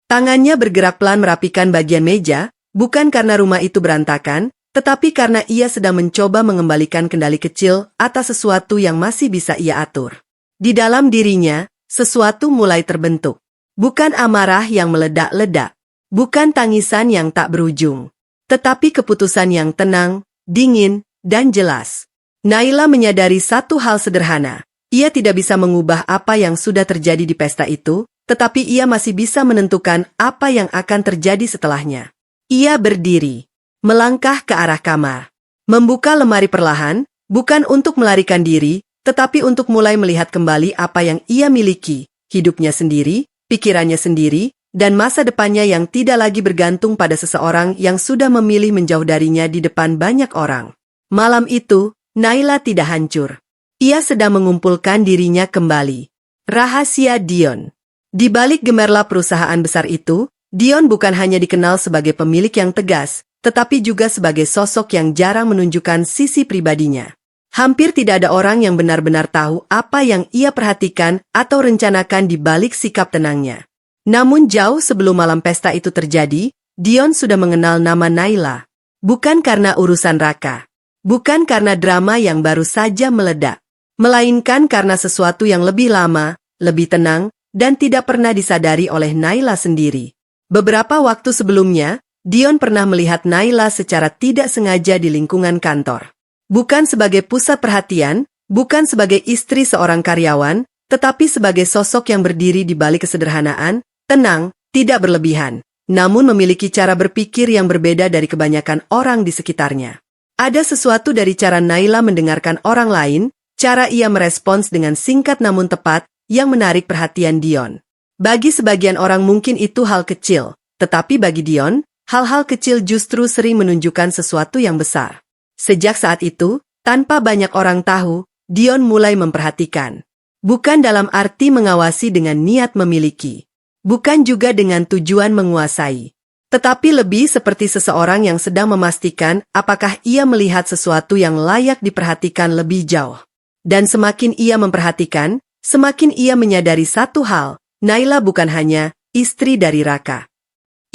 Tangannya bergerak pelan merapikan bagian meja, bukan karena rumah itu berantakan, tetapi karena ia sedang mencoba mengembalikan kendali kecil atas sesuatu yang masih bisa ia atur. Di dalam dirinya, sesuatu mulai terbentuk. Bukan amarah yang meledak-ledak, bukan tangisan yang tak berujung, tetapi keputusan yang tenang, dingin, dan jelas. Naila menyadari satu hal sederhana. Ia tidak bisa mengubah apa yang sudah terjadi di pesta itu, tetapi ia masih bisa menentukan apa yang akan terjadi setelahnya. Ia berdiri, melangkah ke arah kamar, membuka lemari perlahan, bukan untuk melarikan diri, tetapi untuk mulai melihat kembali apa yang ia miliki, hidupnya sendiri, pikirannya sendiri, dan masa depannya yang tidak lagi bergantung pada seseorang yang sudah memilih menjauh darinya di depan banyak orang. Malam itu, Naila tidak hancur. Ia sedang mengumpulkan dirinya kembali. Rahasia Dion. Di balik gemerlap perusahaan besar itu, Dion bukan hanya dikenal sebagai pemilik yang tegas, tetapi juga sebagai sosok yang jarang menunjukkan sisi pribadinya. Hampir tidak ada orang yang benar-benar tahu apa yang ia perhatikan atau rencanakan di balik sikap tenangnya. Namun jauh sebelum malam pesta itu terjadi, Dion sudah mengenal nama Naila. Bukan karena urusan Raka. Bukan karena drama yang baru saja meledak. Melainkan karena sesuatu yang lebih lama, lebih tenang, dan tidak pernah disadari oleh Naila sendiri. Beberapa waktu sebelumnya, Dion pernah melihat Naila secara tidak sengaja di lingkungan kantor. Bukan sebagai pusat perhatian, bukan sebagai istri seorang karyawan, tetapi sebagai sosok yang berdiri di balik kesederhanaan, tenang, tidak berlebihan, namun memiliki cara berpikir yang berbeda dari kebanyakan orang di sekitarnya. Ada sesuatu dari cara Naila mendengarkan orang lain, cara ia merespons dengan singkat namun tepat, yang menarik perhatian Dion. Bagi sebagian orang mungkin itu hal kecil, tetapi bagi Dion, hal-hal kecil justru sering menunjukkan sesuatu yang besar. Sejak saat itu, tanpa banyak orang tahu, Dion mulai memperhatikan. Bukan dalam arti mengawasi dengan niat memiliki. Bukan juga dengan tujuan menguasai. Tetapi lebih seperti seseorang yang sedang memastikan apakah ia melihat sesuatu yang layak diperhatikan lebih jauh. Dan semakin ia memperhatikan, semakin ia menyadari satu hal, Naila bukan hanya istri dari Raka.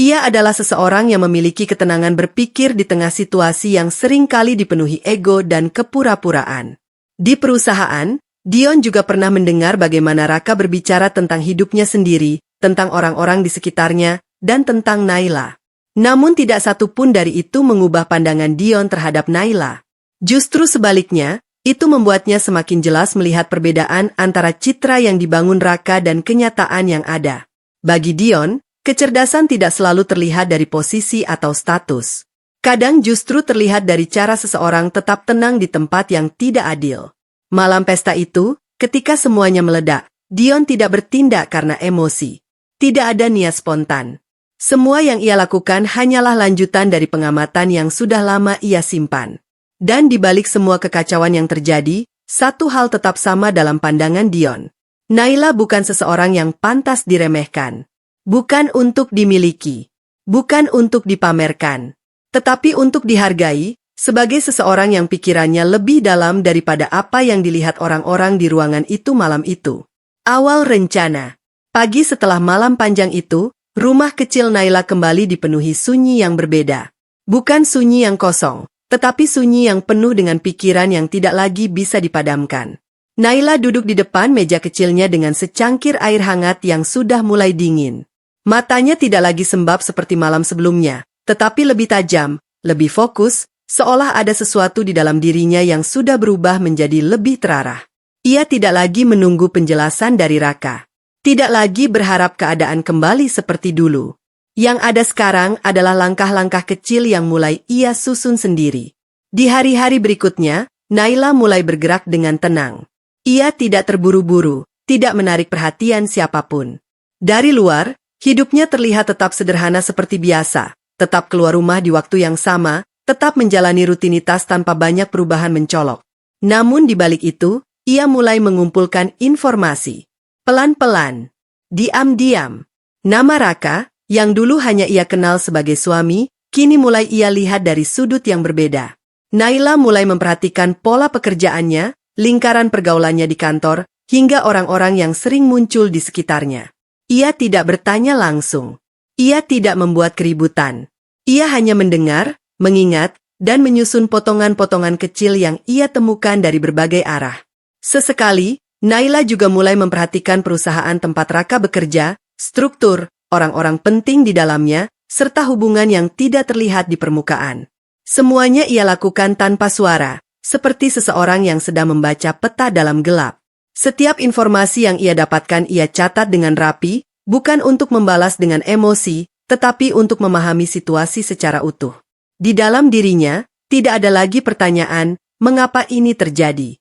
Ia adalah seseorang yang memiliki ketenangan berpikir di tengah situasi yang seringkali dipenuhi ego dan kepura-puraan. Di perusahaan, Dion juga pernah mendengar bagaimana Raka berbicara tentang hidupnya sendiri, tentang orang-orang di sekitarnya, dan tentang Naila. Namun tidak satu pun dari itu mengubah pandangan Dion terhadap Naila. Justru sebaliknya, itu membuatnya semakin jelas melihat perbedaan antara citra yang dibangun Raka dan kenyataan yang ada. Bagi Dion, kecerdasan tidak selalu terlihat dari posisi atau status. Kadang justru terlihat dari cara seseorang tetap tenang di tempat yang tidak adil. Malam pesta itu, ketika semuanya meledak, Dion tidak bertindak karena emosi. Tidak ada niat spontan. Semua yang ia lakukan hanyalah lanjutan dari pengamatan yang sudah lama ia simpan. Dan di balik semua kekacauan yang terjadi, satu hal tetap sama dalam pandangan Dion. Naila bukan seseorang yang pantas diremehkan. Bukan untuk dimiliki, bukan untuk dipamerkan, tetapi untuk dihargai, sebagai seseorang yang pikirannya lebih dalam daripada apa yang dilihat orang-orang di ruangan itu malam itu. Awal rencana. Pagi setelah malam panjang itu, rumah kecil Naila kembali dipenuhi sunyi yang berbeda. Bukan sunyi yang kosong, tetapi sunyi yang penuh dengan pikiran yang tidak lagi bisa dipadamkan. Naila duduk di depan meja kecilnya dengan secangkir air hangat yang sudah mulai dingin. Matanya tidak lagi sembab seperti malam sebelumnya, tetapi lebih tajam, lebih fokus, seolah ada sesuatu di dalam dirinya yang sudah berubah menjadi lebih terarah. Ia tidak lagi menunggu penjelasan dari Raka. Tidak lagi berharap keadaan kembali seperti dulu. Yang ada sekarang adalah langkah-langkah kecil yang mulai ia susun sendiri. Di hari-hari berikutnya, Naila mulai bergerak dengan tenang. Ia tidak terburu-buru, tidak menarik perhatian siapapun. Dari luar, hidupnya terlihat tetap sederhana seperti biasa, tetap keluar rumah di waktu yang sama, tetap menjalani rutinitas tanpa banyak perubahan mencolok. Namun di balik itu, ia mulai mengumpulkan informasi. Pelan-pelan, diam-diam. Nama Raka, yang dulu hanya ia kenal sebagai suami, kini mulai ia lihat dari sudut yang berbeda. Naila mulai memperhatikan pola pekerjaannya, lingkaran pergaulannya di kantor, hingga orang-orang yang sering muncul di sekitarnya. Ia tidak bertanya langsung. Ia tidak membuat keributan. Ia hanya mendengar, mengingat, dan menyusun potongan-potongan kecil yang ia temukan dari berbagai arah. Sesekali, Naila juga mulai memperhatikan perusahaan tempat Raka bekerja, struktur, orang-orang penting di dalamnya, serta hubungan yang tidak terlihat di permukaan. Semuanya ia lakukan tanpa suara, seperti seseorang yang sedang membaca peta dalam gelap. Setiap informasi yang ia dapatkan ia catat dengan rapi, bukan untuk membalas dengan emosi, tetapi untuk memahami situasi secara utuh. Di dalam dirinya, tidak ada lagi pertanyaan, mengapa ini terjadi.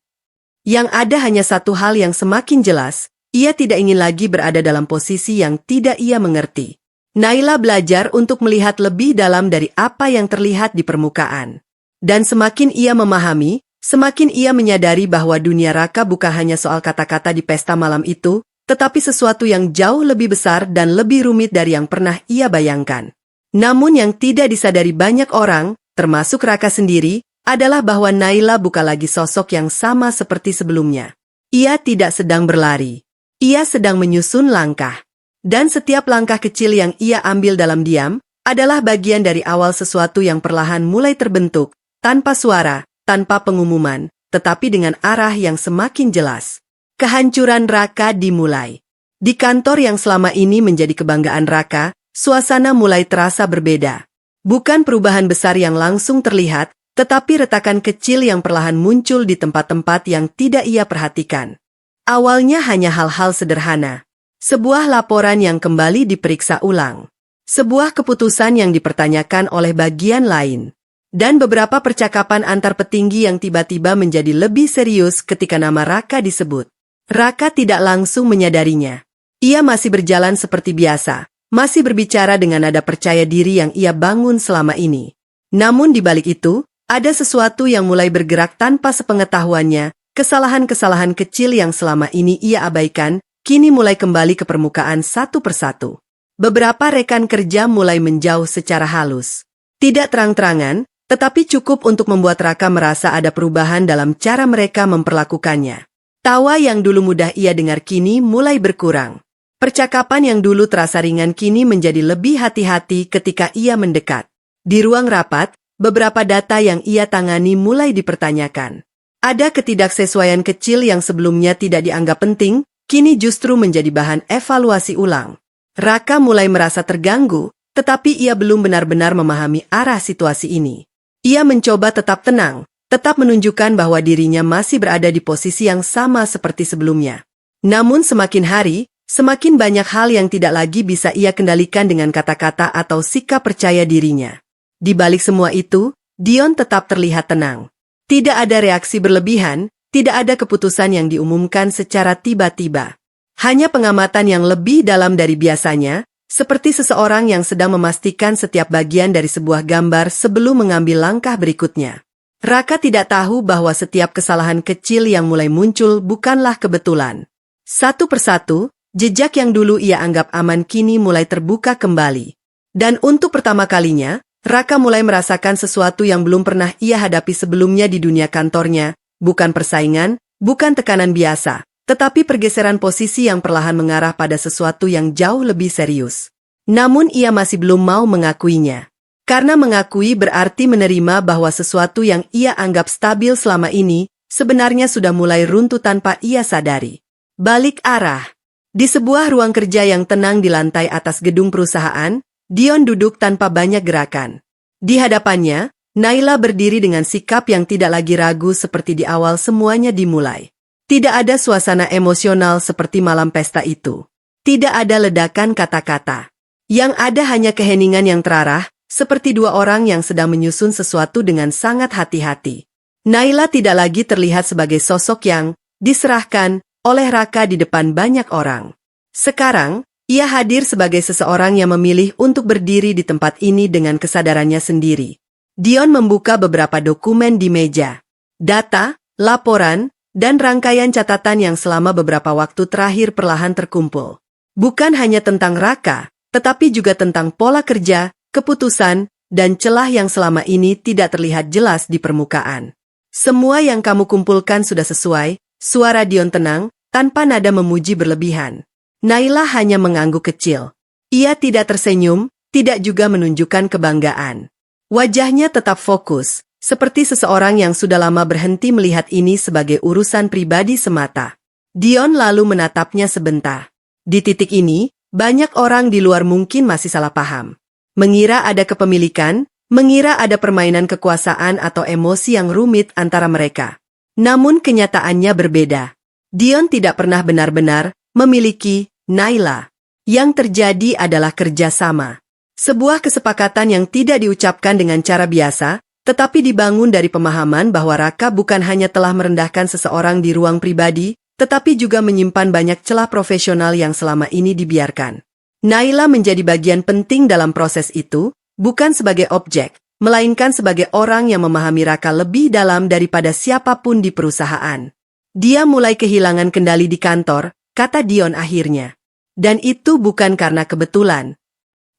Yang ada hanya satu hal yang semakin jelas, ia tidak ingin lagi berada dalam posisi yang tidak ia mengerti. Naila belajar untuk melihat lebih dalam dari apa yang terlihat di permukaan. Dan semakin ia memahami, semakin ia menyadari bahwa dunia Raka bukan hanya soal kata-kata di pesta malam itu, tetapi sesuatu yang jauh lebih besar dan lebih rumit dari yang pernah ia bayangkan. Namun yang tidak disadari banyak orang, termasuk Raka sendiri, adalah bahwa Naila bukan lagi sosok yang sama seperti sebelumnya. Ia tidak sedang berlari. Ia sedang menyusun langkah. Dan setiap langkah kecil yang ia ambil dalam diam, adalah bagian dari awal sesuatu yang perlahan mulai terbentuk, tanpa suara, tanpa pengumuman, tetapi dengan arah yang semakin jelas. Kehancuran Raka dimulai. Di kantor yang selama ini menjadi kebanggaan Raka, suasana mulai terasa berbeda. Bukan perubahan besar yang langsung terlihat, tetapi retakan kecil yang perlahan muncul di tempat-tempat yang tidak ia perhatikan. Awalnya hanya hal-hal sederhana. Sebuah laporan yang kembali diperiksa ulang. Sebuah keputusan yang dipertanyakan oleh bagian lain. Dan beberapa percakapan antar petinggi yang tiba-tiba menjadi lebih serius ketika nama Raka disebut. Raka tidak langsung menyadarinya. Ia masih berjalan seperti biasa. Masih berbicara dengan nada percaya diri yang ia bangun selama ini. Namun di balik itu, ada sesuatu yang mulai bergerak tanpa sepengetahuannya, kesalahan-kesalahan kecil yang selama ini ia abaikan, kini mulai kembali ke permukaan satu persatu. Beberapa rekan kerja mulai menjauh secara halus. Tidak terang-terangan, tetapi cukup untuk membuat Raka merasa ada perubahan dalam cara mereka memperlakukannya. Tawa yang dulu mudah ia dengar kini mulai berkurang. Percakapan yang dulu terasa ringan kini menjadi lebih hati-hati ketika ia mendekat. Di ruang rapat, beberapa data yang ia tangani mulai dipertanyakan. Ada ketidaksesuaian kecil yang sebelumnya tidak dianggap penting, kini justru menjadi bahan evaluasi ulang. Raka mulai merasa terganggu, tetapi ia belum benar-benar memahami arah situasi ini. Ia mencoba tetap tenang, tetap menunjukkan bahwa dirinya masih berada di posisi yang sama seperti sebelumnya. Namun semakin hari, semakin banyak hal yang tidak lagi bisa ia kendalikan dengan kata-kata atau sikap percaya dirinya. Di balik semua itu, Dion tetap terlihat tenang. Tidak ada reaksi berlebihan, tidak ada keputusan yang diumumkan secara tiba-tiba. Hanya pengamatan yang lebih dalam dari biasanya, seperti seseorang yang sedang memastikan setiap bagian dari sebuah gambar sebelum mengambil langkah berikutnya. Raka tidak tahu bahwa setiap kesalahan kecil yang mulai muncul bukanlah kebetulan. Satu persatu, jejak yang dulu ia anggap aman kini mulai terbuka kembali. Dan untuk pertama kalinya, Raka mulai merasakan sesuatu yang belum pernah ia hadapi sebelumnya di dunia kantornya, bukan persaingan, bukan tekanan biasa, tetapi pergeseran posisi yang perlahan mengarah pada sesuatu yang jauh lebih serius. Namun ia masih belum mau mengakuinya. Karena mengakui berarti menerima bahwa sesuatu yang ia anggap stabil selama ini, sebenarnya sudah mulai runtuh tanpa ia sadari. Balik arah. Di sebuah ruang kerja yang tenang di lantai atas gedung perusahaan, Dion duduk tanpa banyak gerakan. Di hadapannya, Naila berdiri dengan sikap yang tidak lagi ragu seperti di awal semuanya dimulai. Tidak ada suasana emosional seperti malam pesta itu. Tidak ada ledakan kata-kata. Yang ada hanya keheningan yang terarah, seperti dua orang yang sedang menyusun sesuatu dengan sangat hati-hati. Naila tidak lagi terlihat sebagai sosok yang diserahkan oleh Raka di depan banyak orang. Sekarang, ia hadir sebagai seseorang yang memilih untuk berdiri di tempat ini dengan kesadarannya sendiri. Dion membuka beberapa dokumen di meja. Data, laporan, dan rangkaian catatan yang selama beberapa waktu terakhir perlahan terkumpul. Bukan hanya tentang Raka, tetapi juga tentang pola kerja, keputusan, dan celah yang selama ini tidak terlihat jelas di permukaan. Semua yang kamu kumpulkan sudah sesuai, suara Dion tenang, tanpa nada memuji berlebihan. Naila hanya mengangguk kecil. Ia tidak tersenyum, tidak juga menunjukkan kebanggaan. Wajahnya tetap fokus, seperti seseorang yang sudah lama berhenti melihat ini sebagai urusan pribadi semata. Dion lalu menatapnya sebentar. Di titik ini, banyak orang di luar mungkin masih salah paham. Mengira ada kepemilikan, mengira ada permainan kekuasaan atau emosi yang rumit antara mereka. Namun kenyataannya berbeda. Dion tidak pernah benar-benar memiliki Naila. Yang terjadi adalah kerjasama. Sebuah kesepakatan yang tidak diucapkan dengan cara biasa, tetapi dibangun dari pemahaman bahwa Raka bukan hanya telah merendahkan seseorang di ruang pribadi, tetapi juga menyimpan banyak celah profesional yang selama ini dibiarkan. Naila menjadi bagian penting dalam proses itu, bukan sebagai objek, melainkan sebagai orang yang memahami Raka lebih dalam daripada siapapun di perusahaan. Dia mulai kehilangan kendali di kantor, kata Dion akhirnya. Dan itu bukan karena kebetulan.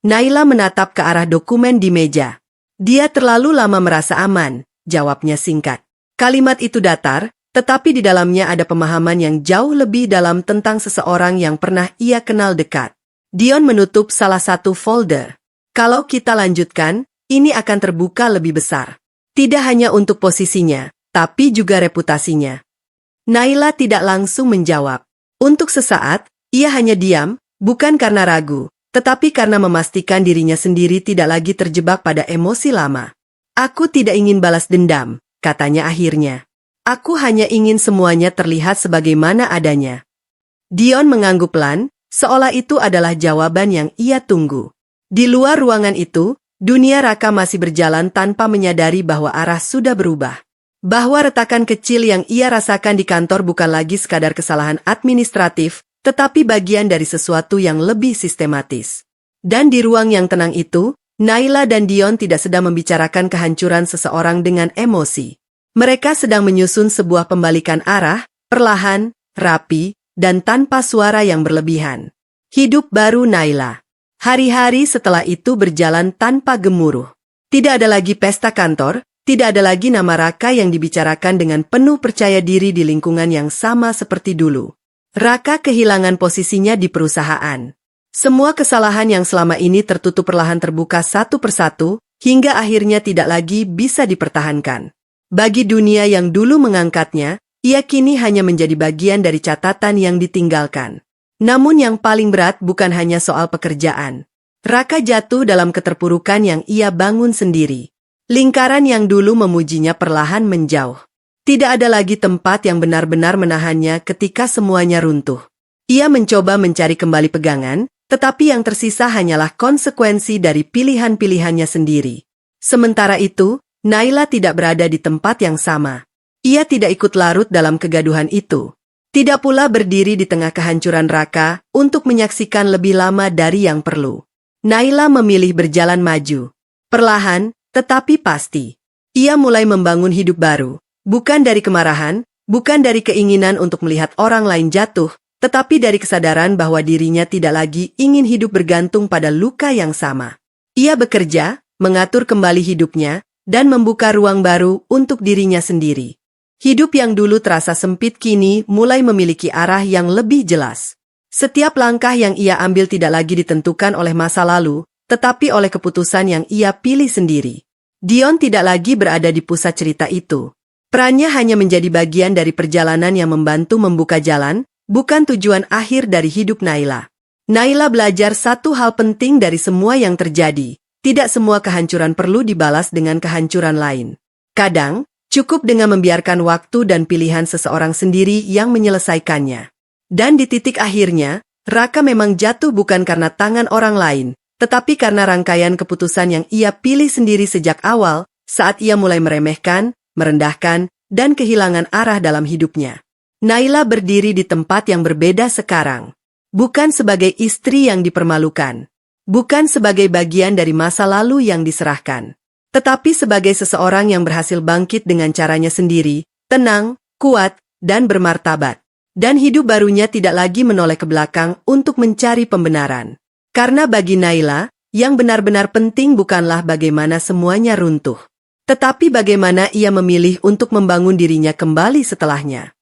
Naila menatap ke arah dokumen di meja. Dia terlalu lama merasa aman, jawabnya singkat. Kalimat itu datar, tetapi di dalamnya ada pemahaman yang jauh lebih dalam tentang seseorang yang pernah ia kenal dekat. Dion menutup salah satu folder. Kalau kita lanjutkan, ini akan terbuka lebih besar. Tidak hanya untuk posisinya, tapi juga reputasinya. Naila tidak langsung menjawab. Untuk sesaat, ia hanya diam, bukan karena ragu, tetapi karena memastikan dirinya sendiri tidak lagi terjebak pada emosi lama. Aku tidak ingin balas dendam, katanya akhirnya. Aku hanya ingin semuanya terlihat sebagaimana adanya. Dion mengangguk pelan, seolah itu adalah jawaban yang ia tunggu. Di luar ruangan itu, dunia Raka masih berjalan tanpa menyadari bahwa arah sudah berubah. Bahwa retakan kecil yang ia rasakan di kantor bukan lagi sekadar kesalahan administratif, tetapi bagian dari sesuatu yang lebih sistematis. Dan di ruang yang tenang itu, Naila dan Dion tidak sedang membicarakan kehancuran seseorang dengan emosi. Mereka sedang menyusun sebuah pembalikan arah, perlahan, rapi, dan tanpa suara yang berlebihan. Hidup baru Naila. Hari-hari setelah itu berjalan tanpa gemuruh. Tidak ada lagi pesta kantor, tidak ada lagi nama Raka yang dibicarakan dengan penuh percaya diri di lingkungan yang sama seperti dulu. Raka kehilangan posisinya di perusahaan. Semua kesalahan yang selama ini tertutup perlahan terbuka satu persatu, hingga akhirnya tidak lagi bisa dipertahankan. Bagi dunia yang dulu mengangkatnya, ia kini hanya menjadi bagian dari catatan yang ditinggalkan. Namun yang paling berat bukan hanya soal pekerjaan. Raka jatuh dalam keterpurukan yang ia bangun sendiri. Lingkaran yang dulu memujinya perlahan menjauh. Tidak ada lagi tempat yang benar-benar menahannya ketika semuanya runtuh. Ia mencoba mencari kembali pegangan, tetapi yang tersisa hanyalah konsekuensi dari pilihan-pilihannya sendiri. Sementara itu, Naila tidak berada di tempat yang sama. Ia tidak ikut larut dalam kegaduhan itu. Tidak pula berdiri di tengah kehancuran Raka untuk menyaksikan lebih lama dari yang perlu. Naila memilih berjalan maju. Perlahan, tetapi pasti. Ia mulai membangun hidup baru. Bukan dari kemarahan, bukan dari keinginan untuk melihat orang lain jatuh, tetapi dari kesadaran bahwa dirinya tidak lagi ingin hidup bergantung pada luka yang sama. Ia bekerja, mengatur kembali hidupnya, dan membuka ruang baru untuk dirinya sendiri. Hidup yang dulu terasa sempit kini mulai memiliki arah yang lebih jelas. Setiap langkah yang ia ambil tidak lagi ditentukan oleh masa lalu, tetapi oleh keputusan yang ia pilih sendiri. Dion tidak lagi berada di pusat cerita itu. Perannya hanya menjadi bagian dari perjalanan yang membantu membuka jalan, bukan tujuan akhir dari hidup Naila. Naila belajar satu hal penting dari semua yang terjadi. Tidak semua kehancuran perlu dibalas dengan kehancuran lain. Kadang, cukup dengan membiarkan waktu dan pilihan seseorang sendiri yang menyelesaikannya. Dan di titik akhirnya, Raka memang jatuh bukan karena tangan orang lain, tetapi karena rangkaian keputusan yang ia pilih sendiri sejak awal, saat ia mulai meremehkan, merendahkan, dan kehilangan arah dalam hidupnya. Naila berdiri di tempat yang berbeda sekarang. Bukan sebagai istri yang dipermalukan. Bukan sebagai bagian dari masa lalu yang diserahkan. Tetapi sebagai seseorang yang berhasil bangkit dengan caranya sendiri, tenang, kuat, dan bermartabat. Dan hidup barunya tidak lagi menoleh ke belakang untuk mencari pembenaran. Karena bagi Naila, yang benar-benar penting bukanlah bagaimana semuanya runtuh, tetapi bagaimana ia memilih untuk membangun dirinya kembali setelahnya.